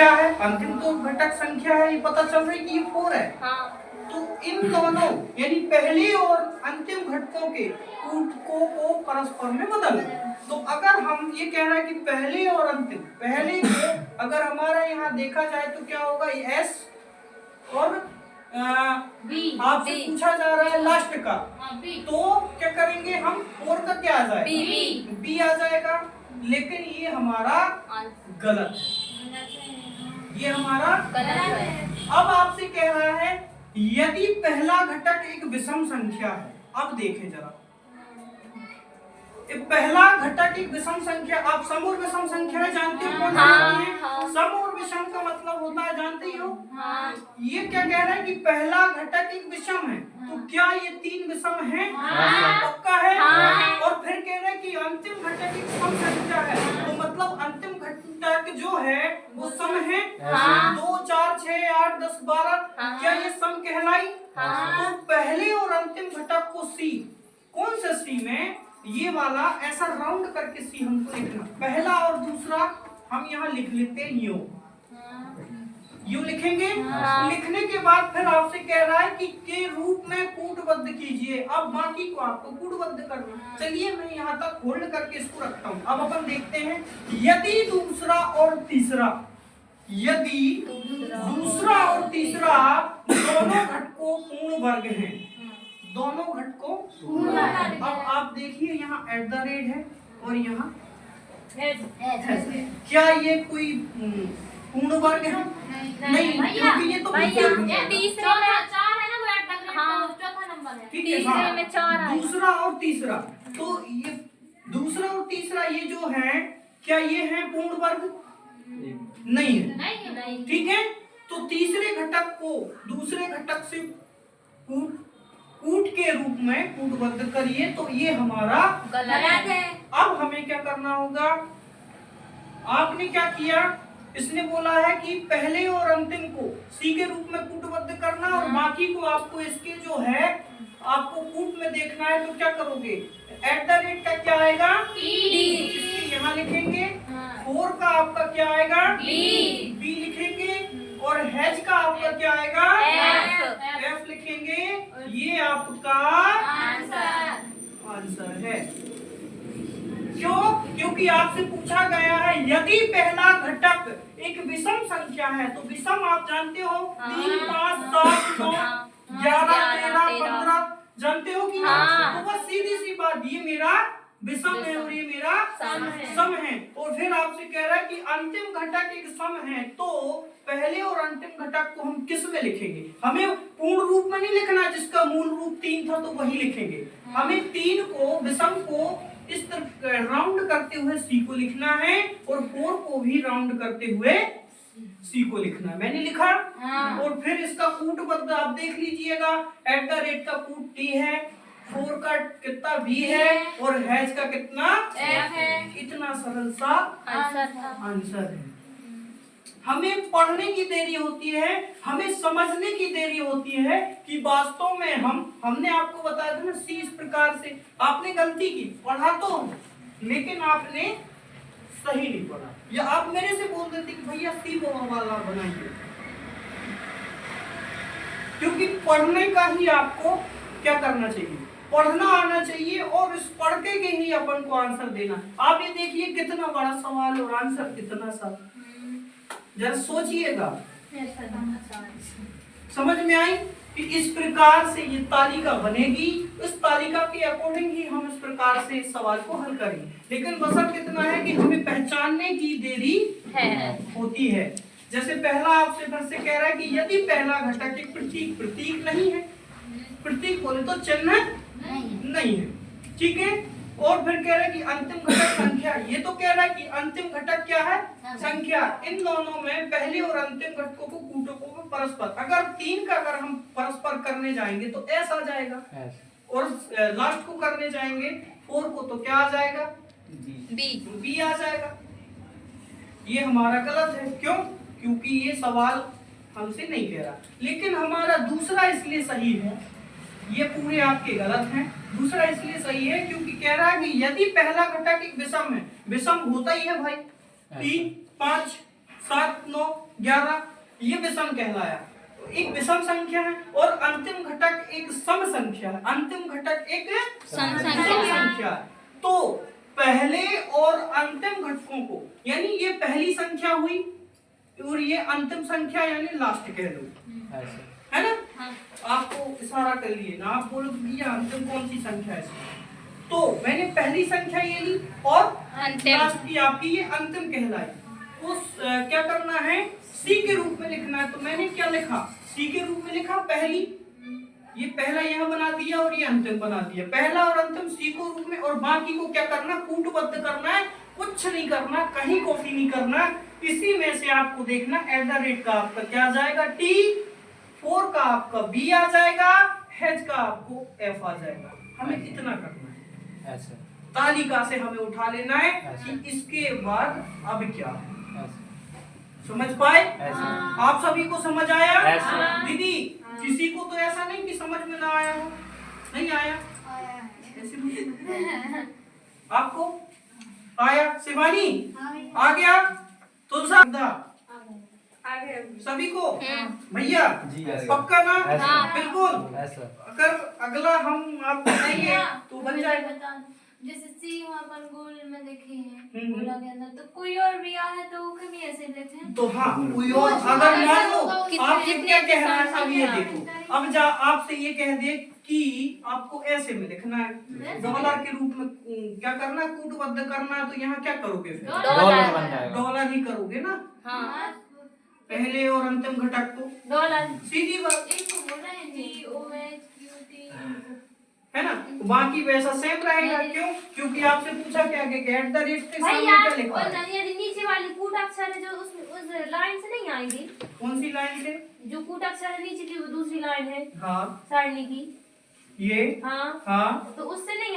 संख्या है, अंतिम तो घटक संख्या है, ये पता चल रहा है कि ये 4 है। तो इन दोनों यानी पहले और अंतिम घटकों के कूटकों को परस्पर में बदल। तो अगर हम ये कह रहा है कि पहले और अंतिम, पहले को अगर हमारा यहाँ देखा जाए तो क्या होगा, एस और आपसे पूछा जा रहा है लास्ट का, तो क्या करेंगे हम, 4 का क्या आ जाएगा, बी आ जाएगा। लेकिन ये हमारा गलत है, ये हमारा गलत है। अब आपसे कह रहा है यदि पहला घटक एक विषम संख्या है, अब देखें जरा, पहला घटक एक विषम संख्या, आप सम और विषम संख्या जानते हो कौन सी है? सम और विषम का मतलब होता है, जानते ही हो। ये क्या कह रहा है कि पहला घटक एक विषम है, तो क्या ये 3 विषम है? पक्का है। और फिर कह रहा है कि अंतिम घटक एक सम संख्या है, तो मतलब अंतिम घटक जो है वो सम है। 2 4 6 8 10 12, क्या ये सम कहलाई? तो पहले और अंतिम घटक को सी, कौन सा सी में, ये वाला ऐसा राउंड करके सी हमको लिखना, पहला और दूसरा हम यहाँ लिख लेते हैं यूं लिखेंगे। लिखने के बाद फिर आपसे कह रहा है कि के रूप में कूटबद्ध कीजिए। अब बाकी को आपको कूटबद्ध करना। चलिए मैं यहाँ तक होल्ड करके इसको रखता हूँ। अब अपन देखते हैं, यदि दूसरा और तीसरा, यदि दूसरा और तीसरा दोनों घटकों पूर्ण वर्ग हैं, दोनों घटकों पूर्ण वर्ग। अब आप देखिए यहाँ @ है और यहाँ क्या ये कोई पूर्ण वर्ग है? नहीं, क्योंकि ये तो तीसरा में 4 है ना, वो चौथा नंबर है। तीसरे में 4 है। दूसरा और तीसरा, तो ये दूसरा और तीसरा ये जो है, क्या ये है पूर्ण वर्ग? नहीं है। ठीक है, तो तीसरे घटक को दूसरे घटक से कूट के रूप में कूटबद्ध करिए, तो ये हमारा गलत है। अब हमें क्या करना होगा, आपने क्या किया, इसने बोला है कि पहले और अंतिम को सी के रूप में कूटबद्ध करना और बाकी को आपको इसके जो है आपको कूट में देखना है, तो क्या करोगे, @ का क्या आएगा, इसके यहाँ लिखेंगे। 4 का आपका क्या आएगा, बी लिखेंगे, और हैज का आपका क्या आएगा, एफ लिखेंगे। ये आपका आंसर है। क्यों? क्योंकि आपसे पूछा गया है यदि पहला घटक एक विषम संख्या है, तो विषम आप जानते हो 3 5 7 9 11 13 15, जानते हो कि नहीं? तो बस सीधी सी बात, ये मेरा विषम है और ये मेरा सम है। और फिर आपसे कह रहा है कि अंतिम घटक एक सम है, तो पहले और अंतिम घटक को हम किस में लिखेंगे? हमें पूर्ण रूप में नहीं लिखना, जिसका मूल रूप 3 था तो वही लिखेंगे। हमें 3 को, विषम को इस तरह राउंड करते हुए सी को लिखना है और 4 को भी राउंड करते हुए सी को लिखना है। मैंने लिखा। और फिर इसका कूटबद्ध आप देख लीजिएगा, @ का कूट टी है, 4 का कितना बी है और हैज का कितना एफ है। इतना सरल सा आंसर है। हमें पढ़ने की देरी होती है, हमें समझने की देरी होती है कि वास्तव में हमने आपको बताया था ना, सी इस प्रकार से, आपने गलती की, पढ़ा तो लेकिन आपने सही नहीं पढ़ा, या आप मेरे से बोल देते कि भैया सी वाला बनाइए, क्योंकि पढ़ने का ही आपको क्या करना चाहिए, पढ़ना आना चाहिए और इस पढ़ के ही अपन को आंसर देना। आप ये देखिए कितना बड़ा सवाल और आंसर कितना सा, जरा सोचिएगा। समझ में आई कि इस प्रकार से ये तालिका बनेगी, इस तालिका के अकॉर्डिंग ही हम इस प्रकार से इस सवाल को हल करेंगे। लेकिन बसर कितना है कि हमें पहचानने की देरी होती है। जैसे पहला आपसे फिर से कह रहा है कि यदि पहला घटक एक प्रतीक नहीं है, प्रतीक बोले तो चिन्ह नहीं है, ठीक है। और फिर कह रहा है कि अंतिम घटक संख्या, ये तो कह रहा है कि अंतिम घटक क्या है, संख्या। इन दोनों में पहले और अंतिम घटकों को कूटकों में परस्पर, अगर 3 का अगर हम परस्पर करने जाएंगे तो एस आ जाएगा, और लास्ट को करने जाएंगे 4 को तो क्या आ जाएगा, बी आ जाएगा। ये हमारा गलत है। क्यों? क्योंकि ये सवाल हमसे नहीं कह रहा, लेकिन हमारा दूसरा इसलिए सही है, ये पूरे आपके गलत हैं। दूसरा इसलिए सही है क्योंकि कह रहा है कि यदि पहला घटक एक विषम है, विषम होता ही है भाई, 3 5 7, 9, 11 ये विषम कहलाया। तो एक विषम संख्या है और अंतिम घटक एक सम संख्या है। अंतिम घटक एक सम सम संख्या। संख्या है। तो पहले और अंतिम घटकों को, यानी ये पहली संख्या हुई और ये अंतिम संख्या यानी लास्ट कह लो, है ना। हाँ। आपको इशारा कर लिए ना, आप बोलो कि ये अंतिम कौन सी संख्या है इसमें। तो मैंने पहली संख्या ये ली और अंतिम। लास्ट की आपकी ये अंतिम कहलाई। उस क्या करना है, सी के रूप में लिखना है। तो मैंने क्या लिखा, सी के रूप में लिखा पहली, ये पहला यहाँ बना दिया और ये अंतिम बना दिया। पहला और अंतिम सी को रूप में, और बाकी को क्या करना, कूटबद्ध करना है। कुछ नहीं करना, कहीं कॉपी नहीं करना। इसी में से आपको देखना @ का आपका क्या आ जाएगा टी, 4 का आपका बी आ जाएगा, H का आपको F आ जाएगा। हमें इतना करना है। ऐसे तालिका से हमें उठा लेना है कि इसके बाद अब क्या है। समझ पाए? आप सभी को समझ आया? दीदी किसी को तो ऐसा नहीं कि समझ में ना आया हो, नहीं आया? ऐसे आपको आया? शिवानी आ गया? तुलसा सभी को भैया जी, ऐसे। पक्का ना? ऐसे। बिल्कुल। ऐसा अगर अगला हम आपको देंगे तो बन जाएगा। जैसे सी वहाँ पर गोल में देखे हैं, हम्म। गोला के अंदर तो कोई और भी है तो वो कभी ऐसे देते हैं। तो हाँ, कोई और अगर मान लो आपसे क्या कह रहा है, अब ये देखो, अब जा आपसे ये कह दे कि आपको ऐसे में लिखना है, डॉलर के रूप में क्या करना है, कूटबद्ध करना है। तो यहाँ क्या करोगे फिर? डॉलर बन जाएगा। डॉलर ही करोगे ना, हाँ। पहले और अंतिम घटक को। डॉलर। सीधी बात एक को बोल रहे हैं GOHQT, है ना। बाकी वैसा सेम रहेगा। क्यों? क्योंकि आपसे पूछा क्या कि @ के भाई सामने यार, क्या लिखा है? ये नीचे वाली कूट अक्षर है जो उस लाइन से नहीं आएंगी। कौन सी लाइन से? जो कूट अक्षर है नीचे की वो दूसरी लाइन है हाँ सारणी की। ये हाँ। हाँ तो उससे नहीं